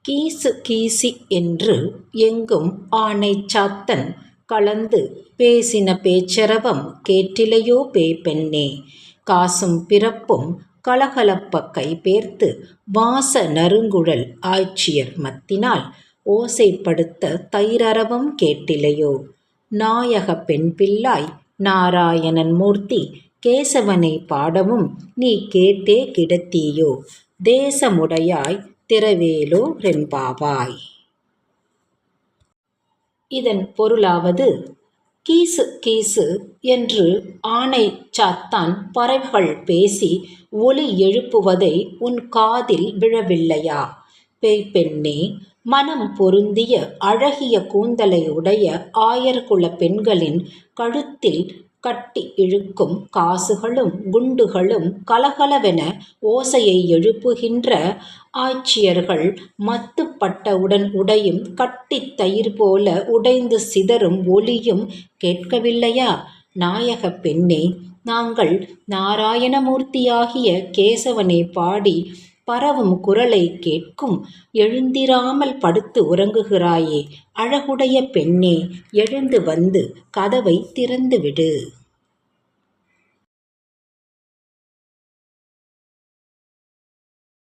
கீசு கீசி என்று எங்கும் ஆனை சாத்தன் கலந்து பேசின பேச்சரவம் கேட்டிலையோ பெண்ணே. காசும் பிறப்பும் கலகலப்ப கைபேர்த்து வாச நறுங்குழல் ஆய்ச்சியர் மத்தினால் ஓசைப்படுத்த தைரரவம் கேட்டிலையோ. நாயக பெண் பிள்ளாய் நாராயணன் மூர்த்தி கேசவனை பாடவும் நீ கேட்டே கிடத்தீயோ. தேசமுடையாய் திரவேலோ ரெம்பாவாய். இதன் பொருளாவது, கீசு கீசு என்று ஆனை சாத்தான் பறவைகள் பேசி ஒலி எழுப்புவதை உன் காதில் விழவில்லையா? பெண்ணே, மனம் பொருந்திய அழகிய கூந்தலை உடைய ஆயர்குல பெண்களின் கழுத்தில் கட்டி இழுக்கும் காசுகளும் குண்டுகளும் கலகலவென ஓசையை எழுப்புகின்ற ஆய்ச்சியர்கள் மத்துப்பட்டவுடன் உடையும் கட்டித் தயிர் போல உடைந்து சிதறும் ஒலியும் கேட்கவில்லையா? நாயக பெண்ணே, நாங்கள் நாராயணமூர்த்தியாகிய கேசவனை பாடி பரவும் குரலை கேட்கும் எழுந்திராமல் படுத்து உறங்குகிறாயே. அழகுடைய பெண்ணே, எழுந்து வந்து கதவை திறந்து விடு.